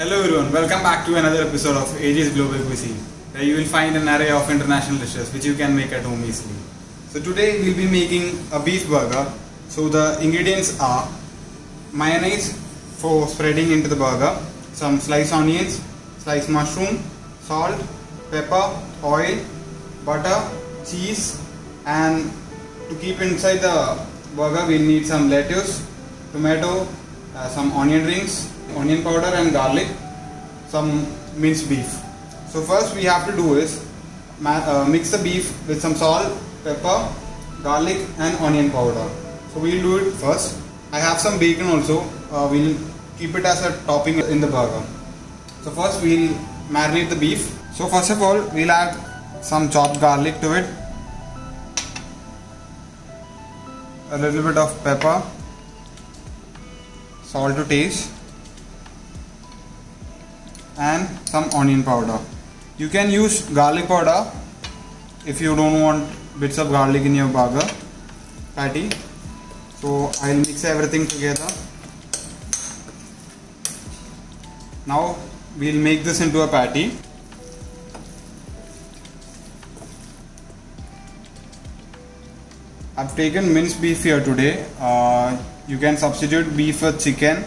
Hello everyone, welcome back to another episode of AJ's Global Cuisine, where you will find an array of international dishes which you can make at home easily. So today we'll be making a beef burger. So the ingredients are mayonnaise for spreading into the burger, some sliced onions, sliced mushroom, salt, pepper, oil, butter, cheese, and to keep inside the burger we'll need some lettuce, tomato, some onion rings, onion powder and garlic, some minced beef. So first we have to do is mix the beef with some salt, pepper, garlic and onion powder. So we'll do it first. I have some bacon also. We'll keep it as a topping in the burger. So first we'll marinate the beef. So first of all we'll add some chopped garlic to it, a little bit of pepper, salt to taste, and some onion powder. You can use garlic powder if you don't want bits of garlic in your burger patty. So I'll mix everything together. Now we'll make this into a patty. I've taken minced beef here today. You can substitute beef with chicken,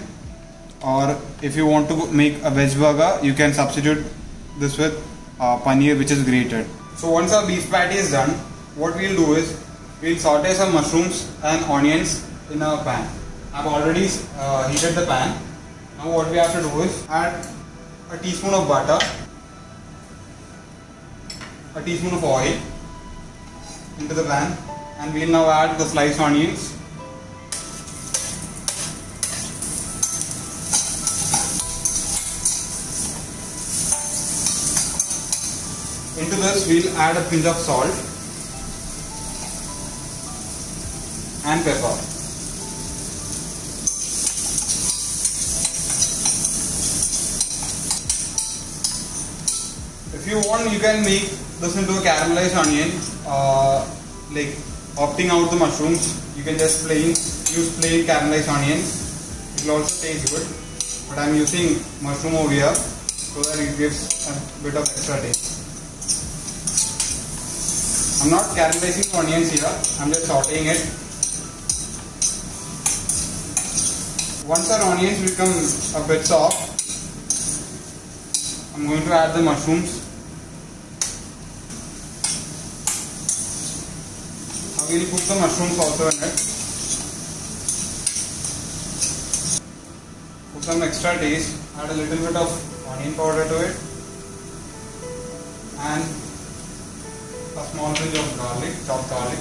or if you want to make a veg burger you can substitute this with paneer which is grated. So once our beef patty is done, what we'll do is we'll saute some mushrooms and onions in a pan. I've already heated the pan. Now what we have to do is add a teaspoon of butter, a teaspoon of oil into the pan, and we'll now add the sliced onions, into this we'll add a pinch of salt and pepper. If you want you can make this into a caramelized onion, like opting out the mushrooms. You can just use plain caramelized onions. It will also taste good, but I am using mushroom over here so that it gives a bit of extra taste. I'm not caramelizing the onions here, I'm just sauteing it. Once our onions become a bit soft, I'm going to add the mushrooms. Now we'll cook the mushrooms also in it. For some extra taste, add a little bit of onion powder to it and a small pinch of garlic, chopped garlic.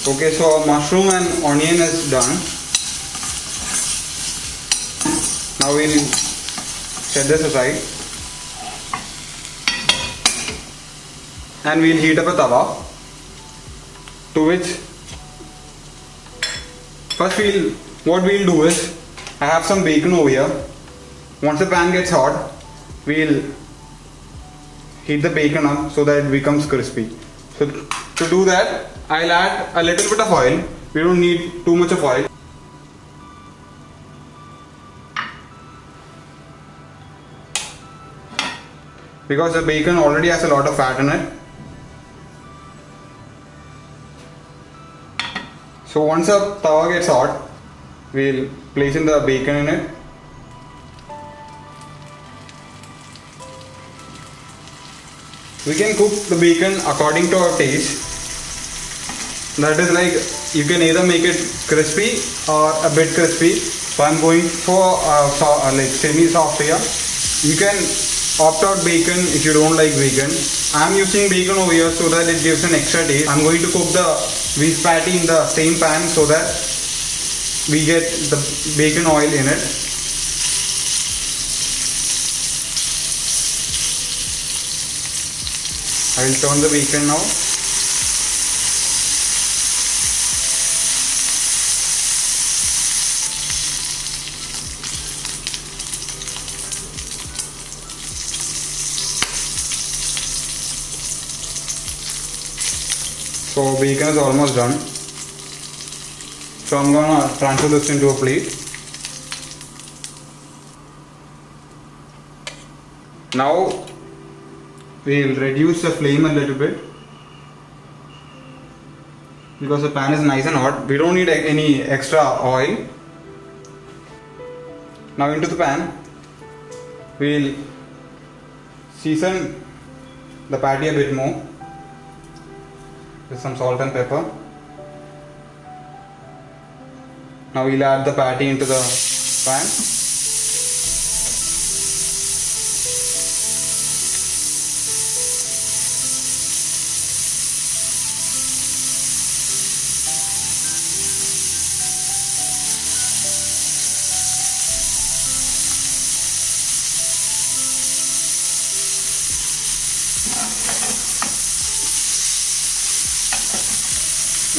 Okay, so our mushroom and onion is done. Now we'll set this aside and we'll heat up a tawa, to which first what we'll do is, I have some bacon over here. Once the pan gets hot, we'll heat the bacon up so that it becomes crispy. So to do that, I'll add a little bit of oil. We don't need too much of oil. Because the bacon already has a lot of fat in it. So once the tawa gets hot, we'll place in the bacon in it. We can cook the bacon according to our taste. That is, like, you can either make it crispy or a bit crispy. So I'm going for like semi-soft here. You can opt out bacon if you don't like bacon. I'm using bacon over here so that it gives an extra taste. I'm going to cook the beef patty in the same pan so that we get the bacon oil in it. I will turn the bacon now. So bacon is almost done. So I'm gonna transfer this into a plate. Now we'll reduce the flame a little bit because the pan is nice and hot. We don't need any extra oil. Now into the pan we'll season the patty a bit more with some salt and pepper. Now we'll add the patty into the pan.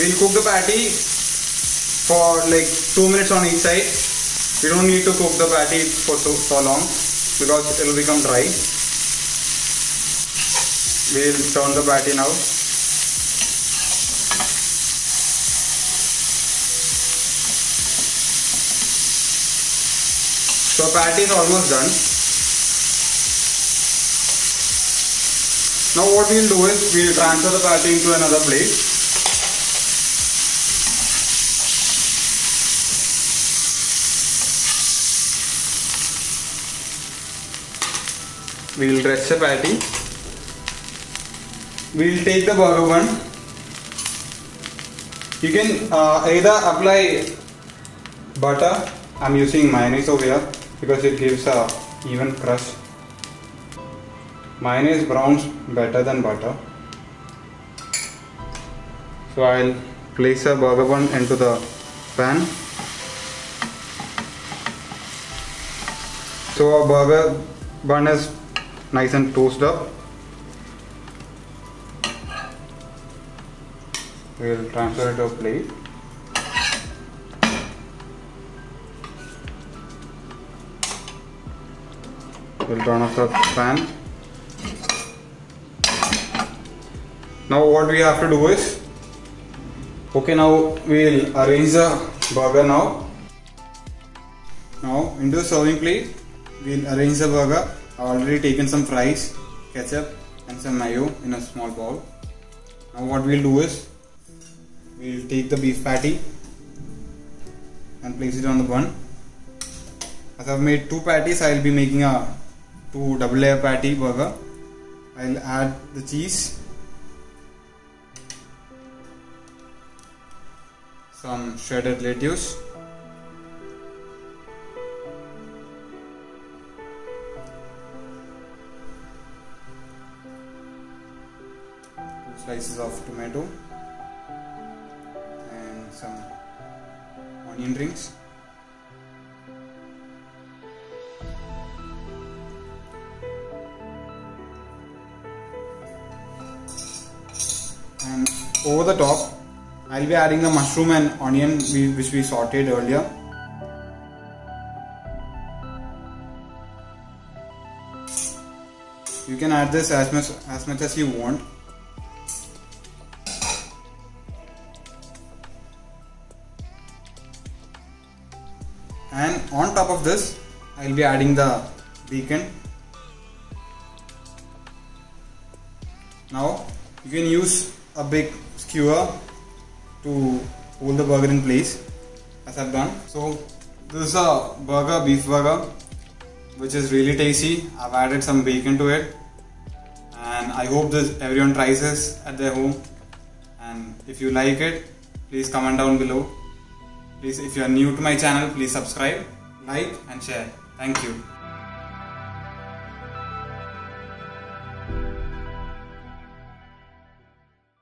We'll cook the patty for like 2 minutes on each side. We don't need to cook the patty for so long because it will become dry. We'll turn the patty now. So patty is almost done. Now what we'll do is we'll transfer the patty into another plate. We'll rest the patty. We'll take the burger bun. You can either apply butter. I'm using mayonnaise over here because it gives a even crust. Mayonnaise browns better than butter. So I'll place a burger bun into the pan. So our burger bun is nice and toasted up. We'll transfer it to a plate. We'll turn off the pan. Now what we have to do is, okay, now we'll arrange the burger now. Now into the serving plate, we'll arrange the burger. I've already taken some fries, ketchup and some mayo in a small bowl. Now what we'll do is, we'll take the beef patty and place it on the bun. As I've made 2 patties, I'll be making a 2 double layer patty burger. I'll add the cheese, some shredded lettuce, slices of tomato and some onion rings. And over the top I'll be adding the mushroom and onion which we sauteed earlier. You can add this as much as you want. And on top of this, I'll be adding the bacon. Now you can use a big skewer to hold the burger in place, as I've done. So this is a burger, beef burger, which is really tasty. I've added some bacon to it, and I hope everyone tries this at their home. And if you like it, please comment down below. Please, if you are new to my channel, please subscribe, like and share. Thank you.